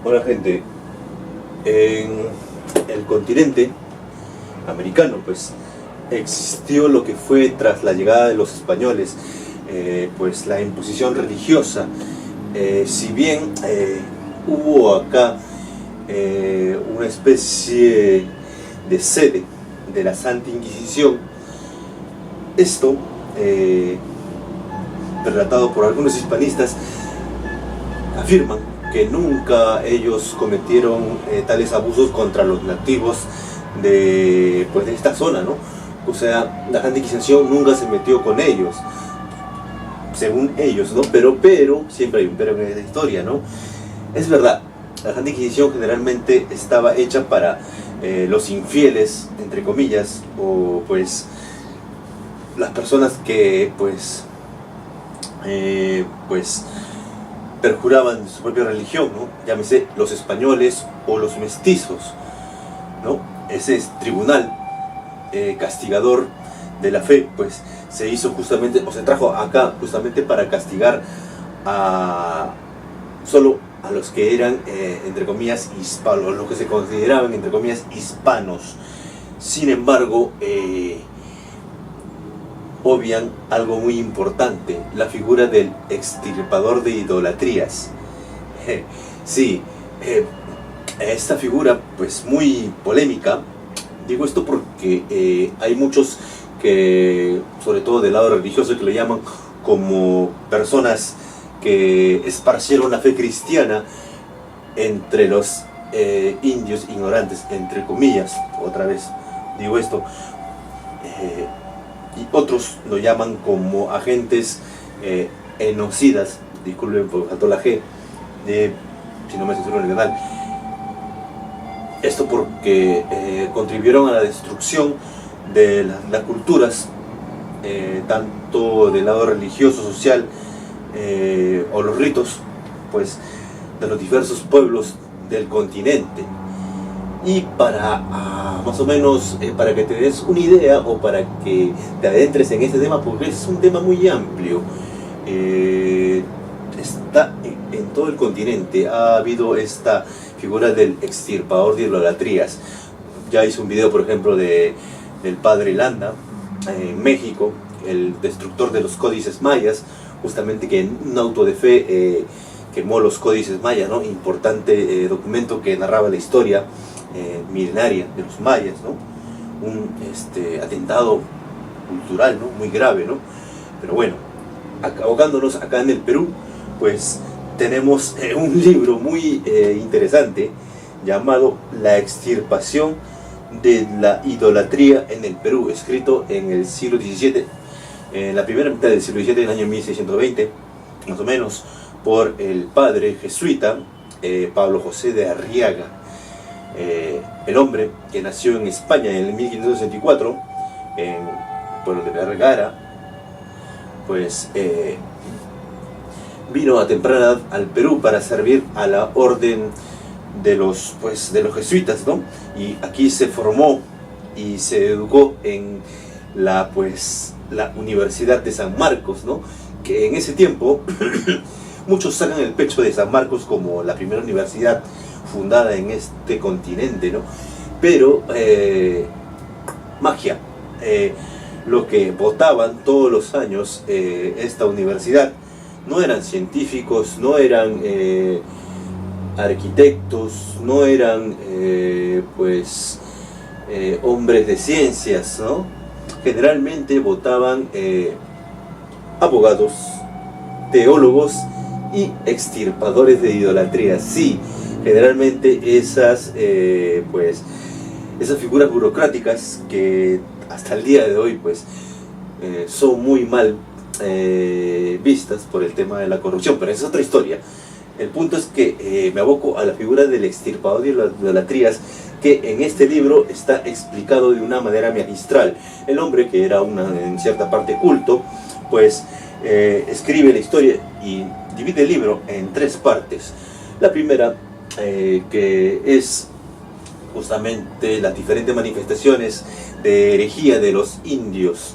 Hola gente, en el continente americano pues existió lo que fue tras la llegada de los españoles, pues la imposición religiosa. Si bien hubo acá una especie de sede de la Santa Inquisición, esto relatado por algunos hispanistas afirman que nunca ellos cometieron tales abusos contra los nativos pues, de esta zona, ¿no? O sea, la Santa Inquisición nunca se metió con ellos, según ellos, ¿no? Pero siempre hay un pero en esta historia, ¿no? Es verdad, la Santa Inquisición generalmente estaba hecha para los infieles, entre comillas, o pues las personas que pues perjuraban de su propia religión, ¿no? Llámese los españoles o los mestizos, ¿no? Ese tribunal castigador de la fe, pues se hizo justamente, o se trajo acá justamente para castigar a solo a los que eran, entre comillas, hispanos, los que se consideraban, entre comillas, hispanos. Sin embargo, obvian algo muy importante, la figura del extirpador de idolatrías. Sí, esta figura pues muy polémica. Digo esto porque hay muchos que, sobre todo del lado religioso, que lo llaman como personas que esparcieron la fe cristiana entre los indios ignorantes, entre comillas. Otra vez digo esto. Y otros lo llaman como agentes enocidas, disculpen por faltó la G, si no me censuro en el canal. Esto porque contribuyeron a la destrucción de las culturas, tanto del lado religioso, social, o los ritos, pues, de los diversos pueblos del continente. Y para más o menos para que te des una idea o para que te adentres en este tema, porque es un tema muy amplio, está en todo el continente. Ha habido esta figura del extirpador de idolatrías. Ya hice un video, por ejemplo, del padre Landa en México, el destructor de los códices mayas, justamente que en un auto de fe quemó los códices mayas, ¿no? Importante documento que narraba la historia milenaria de los mayas, ¿no? Un atentado cultural, ¿no? Muy grave, ¿no? Pero bueno, abocándonos acá en el Perú, pues tenemos un libro muy interesante llamado La extirpación de la idolatría en el Perú, escrito en el siglo XVII, en la primera mitad del siglo XVII, en el año 1620, más o menos, por el padre jesuita Pablo José de Arriaga. El hombre que nació en España en el 1564, en el pueblo de Vergara, pues vino a temprana edad al Perú para servir a la orden de los jesuitas, ¿no? Y aquí se formó y se educó en la Universidad de San Marcos, ¿no? Que en ese tiempo muchos sacan el pecho de San Marcos como la primera universidad fundada en este continente, ¿no? Pero magia, lo que votaban todos los años esta universidad no eran científicos, no eran arquitectos, no eran hombres de ciencias, ¿no? Generalmente votaban abogados, teólogos y extirpadores de idolatría. Sí, generalmente esas figuras burocráticas que hasta el día de hoy pues son muy mal vistas por el tema de la corrupción, pero esa es otra historia. El punto es que me aboco a la figura del extirpador de idolatrías, que en este libro está explicado de una manera magistral. El hombre, que era en cierta parte culto, pues escribe la historia y divide el libro en tres partes. La primera, que es justamente las diferentes manifestaciones de herejía de los indios,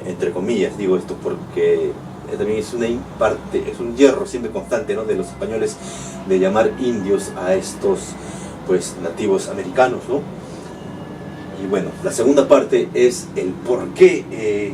entre comillas digo esto porque también es una parte, es un hierro siempre constante, ¿no?, de los españoles de llamar indios a estos pues nativos americanos, ¿no? Y bueno, la segunda parte es el por qué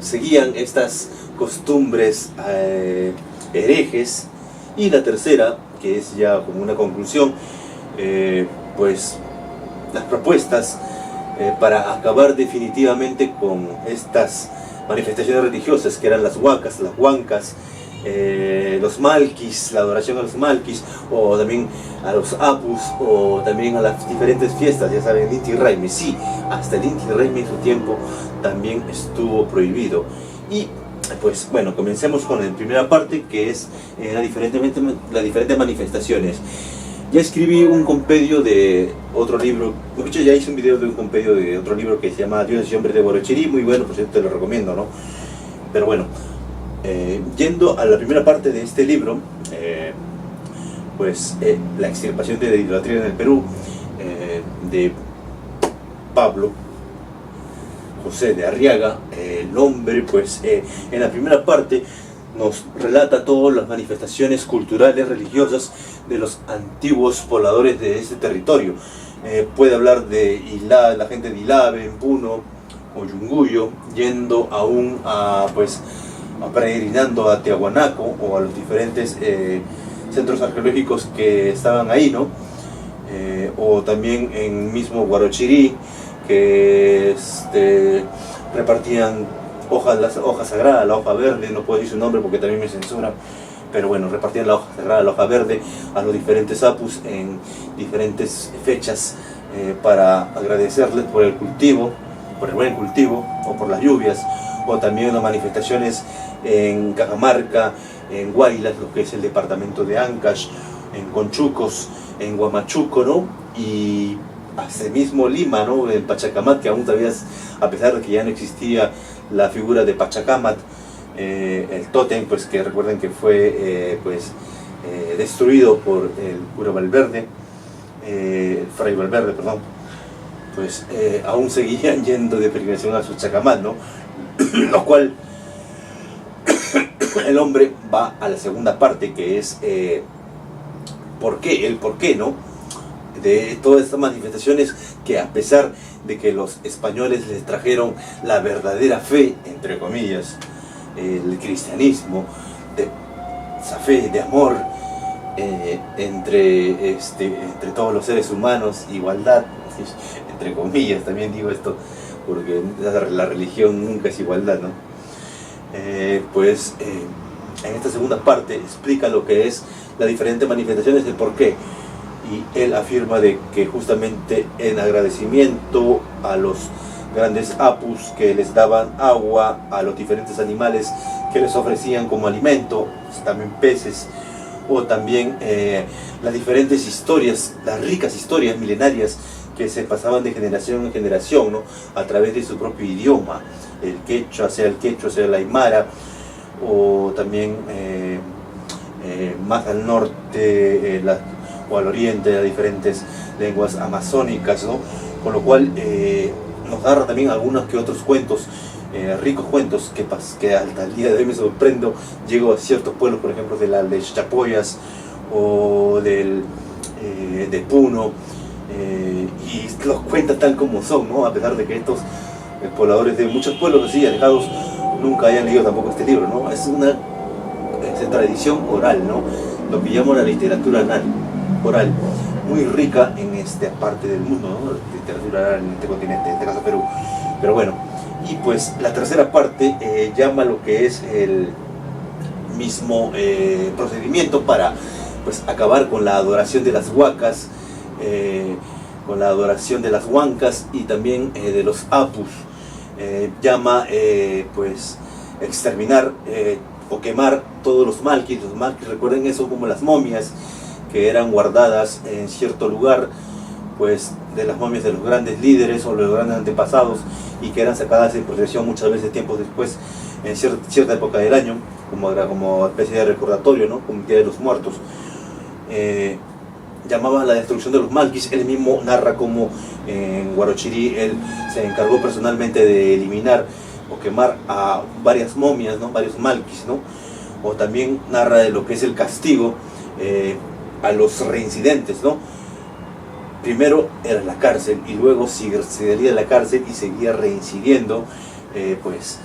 seguían estas costumbres herejes, y la tercera, que es ya como una conclusión, pues las propuestas para acabar definitivamente con estas manifestaciones religiosas que eran las huacas, las huancas, los malquis, la adoración a los malquis, o también a los apus, o también a las diferentes fiestas, ya saben, el Inti Raymi. Sí, hasta el Inti Raymi en su tiempo también estuvo prohibido. Y pues bueno, comencemos con la primera parte, que es las diferentes manifestaciones. Ya escribí un compendio de otro libro, de hecho ya hice un video de un compendio de otro libro que se llama Dioses y Hombres de Guarochirí, muy bueno, por cierto, te lo recomiendo, ¿no? Pero bueno, yendo a la primera parte de este libro, pues la extirpación de la idolatría en el Perú, de Pablo José de Arriaga, el hombre, pues en la primera parte nos relata todas las manifestaciones culturales, religiosas de los antiguos pobladores de este territorio. Puede hablar de la gente de Ilave, Puno o Yunguyo, yendo aún a, pues, peregrinando a Tiahuanaco o a los diferentes centros arqueológicos que estaban ahí, ¿no? O también en mismo Guarochirí, que repartían la hoja sagrada, la hoja verde, no puedo decir su nombre porque también me censuran, pero bueno, repartían la hoja sagrada, la hoja verde a los diferentes apus en diferentes fechas para agradecerles por el cultivo, por el buen cultivo, o por las lluvias, o también las manifestaciones en Cajamarca, en Guárilas, lo que es el departamento de Ancash, en Conchucos, en Huamachuco, ¿no? Y hasta mismo Lima, ¿no?, en Pachacamat, que aún todavía, a pesar de que ya no existía la figura de Pachacamat, el tótem, pues que recuerden que fue destruido por el cura Valverde, el fray Valverde, perdón, pues aún seguían yendo de peregrinación a Suchacamat, ¿no? Lo cual el hombre va a la segunda parte, que es el por qué, ¿no?, de todas estas manifestaciones, que a pesar de que los españoles les trajeron la verdadera fe, entre comillas, el cristianismo, esa fe de amor entre todos los seres humanos, igualdad, entre comillas, también digo esto porque la religión nunca es igualdad, ¿no? En esta segunda parte explica lo que es las diferentes manifestaciones, el por qué. Y él afirma de que justamente en agradecimiento a los grandes apus que les daban agua, a los diferentes animales que les ofrecían como alimento, también peces, o también las diferentes historias, las ricas historias milenarias que se pasaban de generación en generación, ¿no?, a través de su propio idioma, el quechua, sea el aymara, o también más al norte, o al oriente, las diferentes lenguas amazónicas, ¿no? Con lo cual nos narra también algunos que otros cuentos, ricos cuentos, que hasta el día de hoy me sorprendo. Llego a ciertos pueblos, por ejemplo, de la de Chapoyas o de Puno, y los cuenta tal como son, ¿no? A pesar de que estos pobladores de muchos pueblos así alejados nunca hayan leído tampoco este libro, ¿no? Es una tradición oral, ¿no? Lo que llamo la literatura oral, muy rica en esta parte del mundo, ¿no?, literatura oral en este continente, en este caso Perú. Pero bueno, y pues la tercera parte llama lo que es el mismo procedimiento para, pues, acabar con la adoración de las huacas, con la adoración de las huancas y también de los apus. Llama pues exterminar o quemar todos los malquis. Los malquis, recuerden eso, como las momias que eran guardadas en cierto lugar, pues de las momias de los grandes líderes o los grandes antepasados, y que eran sacadas en procesión muchas veces tiempos después, en cierta época del año, como especie de recordatorio, ¿no?, como el Día de los Muertos. Llamaba la destrucción de los malquis. Él mismo narra cómo en Guarochirí él se encargó personalmente de eliminar o quemar a varias momias, ¿no? Varios malquis, ¿no? O también narra de lo que es el castigo a los reincidentes, ¿no? Primero era la cárcel y luego si salía de la cárcel y seguía reincidiendo, pues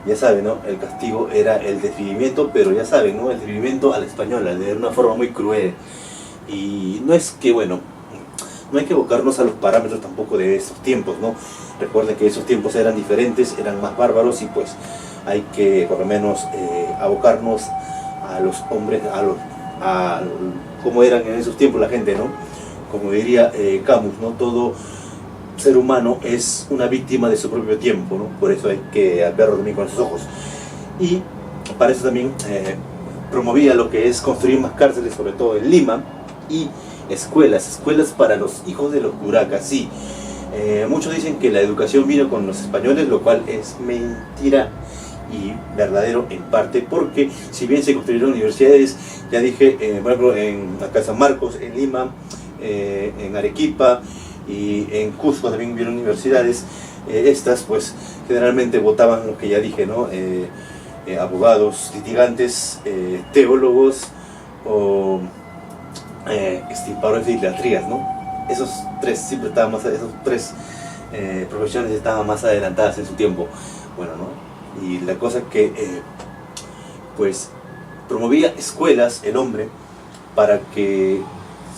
ya saben, ¿no? El castigo era el desvivimiento, pero ya saben, ¿no? El desvivimiento a la española, de una forma muy cruel. Y no es que, bueno, no hay que evocarnos a los parámetros tampoco de esos tiempos, ¿no? Recuerden que esos tiempos eran diferentes, eran más bárbaros y pues hay que por lo menos abocarnos a los hombres, a cómo eran en esos tiempos la gente, ¿no? Como diría Camus, ¿no? Todo ser humano es una víctima de su propio tiempo, ¿no? Por eso hay que verlo también con esos ojos. Y para eso también promovía lo que es construir más cárceles, sobre todo en Lima, y escuelas para los hijos de los curacas, sí. Muchos dicen que la educación vino con los españoles, lo cual es mentira y verdadero en parte, porque si bien se construyeron universidades, ya dije, por ejemplo, acá en San Marcos, en Lima, en Arequipa y en Cusco también hubieron universidades, estas pues generalmente votaban lo que ya dije, ¿no? Abogados, litigantes, teólogos o extirpadores de idolatrías, ¿no? Esos tres siempre estaban más, esos tres profesiones estaban más adelantadas en su tiempo, bueno, ¿no? Y la cosa que pues promovía escuelas el hombre para que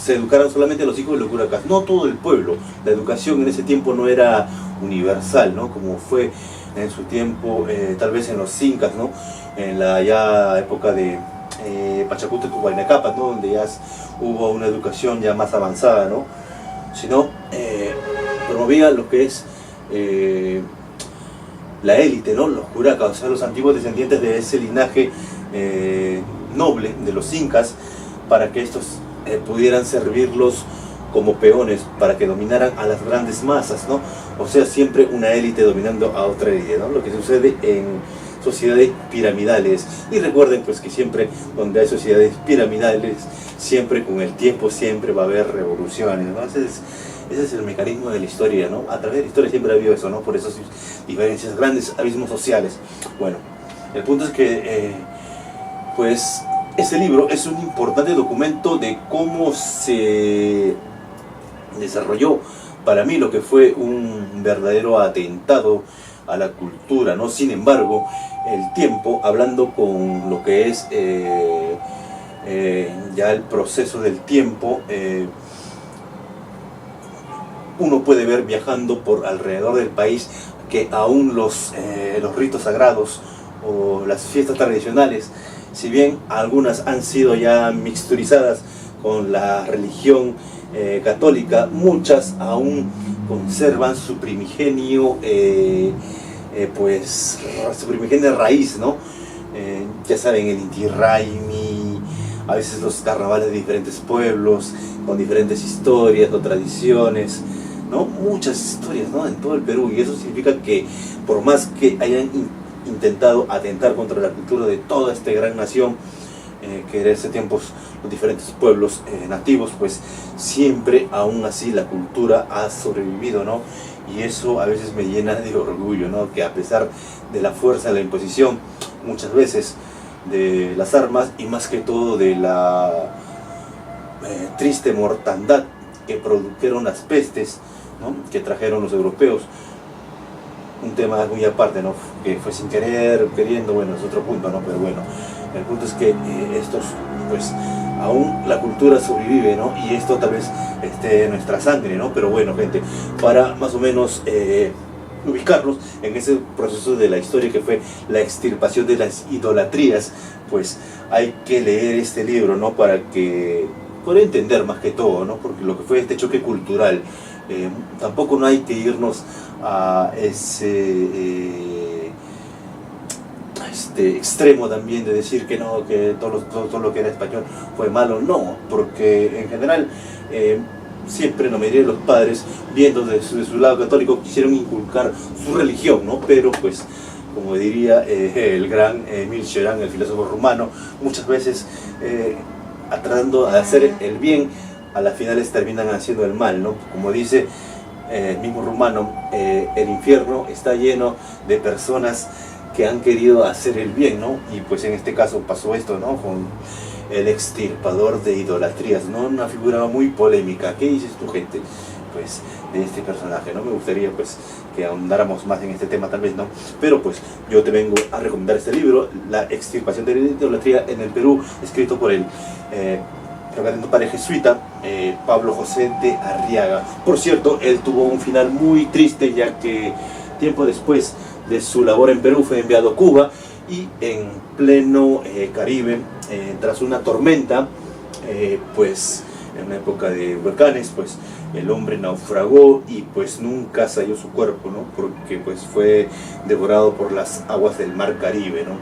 se educaran solamente los hijos de los curacas, no todo el pueblo. La educación en ese tiempo no era universal, ¿no? Como fue en su tiempo, tal vez en los incas, ¿no? En la ya época de Pachacútec o Huayna Cápac, ¿no? Donde ya hubo una educación ya más avanzada, ¿no? Sino promovía lo que es la élite, ¿no? Los curacas, o sea, los antiguos descendientes de ese linaje noble de los incas, para que estos pudieran servirlos como peones, para que dominaran a las grandes masas, ¿no? O sea, siempre una élite dominando a otra élite, ¿no? Lo que sucede en sociedades piramidales. Y recuerden pues que siempre donde hay sociedades piramidales, siempre con el tiempo siempre va a haber revoluciones, ¿no? Ese es el mecanismo de la historia, ¿no? A través de la historia siempre ha habido eso, ¿no? Por esas diferencias, grandes abismos sociales. Bueno, el punto es que pues este libro es un importante documento de cómo se desarrolló para mí lo que fue un verdadero atentado a la cultura, ¿no? Sin embargo, el tiempo, hablando con lo que es ya el proceso del tiempo, uno puede ver viajando por alrededor del país que aún los ritos sagrados o las fiestas tradicionales, si bien algunas han sido ya mixturizadas con la religión católica, muchas aún conservan su primigenio, pues su primigenia raíz, ¿no? Ya saben, el Inti Raymi, a veces los carnavales de diferentes pueblos, con diferentes historias o tradiciones, ¿no? Muchas historias, ¿no? En todo el Perú, y eso significa que por más que hayan intentado atentar contra la cultura de toda esta gran nación, que en ese tiempo los diferentes pueblos nativos, pues siempre aún así la cultura ha sobrevivido, ¿no? Y eso a veces me llena de orgullo, ¿no? Que a pesar de la fuerza de la imposición, muchas veces de las armas y más que todo de la triste mortandad que produjeron las pestes, ¿no? Que trajeron los europeos, un tema muy aparte, ¿no? Que fue sin querer, queriendo, bueno, es otro punto, ¿no? Pero bueno, el punto es que estos, pues, aún la cultura sobrevive, ¿no? Y esto tal vez esté en nuestra sangre, ¿no? Pero bueno, gente, para más o menos ubicarlos en ese proceso de la historia que fue la extirpación de las idolatrías, pues hay que leer este libro, ¿no? Para entender más que todo, ¿no? Porque lo que fue este choque cultural, tampoco no hay que irnos a ese extremo también de decir que no, que todo lo que era español fue malo, no, porque en general siempre, la mayoría de los padres, viendo de su lado católico, quisieron inculcar su religión, ¿no? Pero pues, como diría el gran Émile Cioran, el filósofo rumano, muchas veces tratando de hacer el bien, a las finales terminan haciendo el mal, ¿no? Como dice, el mismo Rumano, el infierno está lleno de personas que han querido hacer el bien, ¿no? Y pues en este caso pasó esto, ¿no? Con el extirpador de idolatrías, ¿no? Una figura muy polémica. ¿Qué dices tú, gente? Pues de este personaje, ¿no? Me gustaría pues que ahondáramos más en este tema tal vez, ¿no? Pero pues yo te vengo a recomendar este libro, La extirpación de la idolatría en el Perú, escrito por el padre jesuita Pablo José de Arriaga. Por cierto, él tuvo un final muy triste, ya que tiempo después de su labor en Perú fue enviado a Cuba, y en pleno Caribe, tras una tormenta, pues en una época de huracanes, pues el hombre naufragó y pues nunca se halló su cuerpo, ¿no? Porque pues fue devorado por las aguas del mar Caribe, ¿no?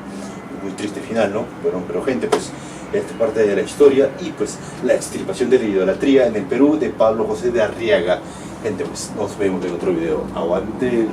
Muy triste final, ¿no? Pero gente, pues esta es parte de la historia, y pues la extirpación de la idolatría en el Perú, de Pablo José de Arriaga. Gente, pues nos vemos en otro video. Aguante.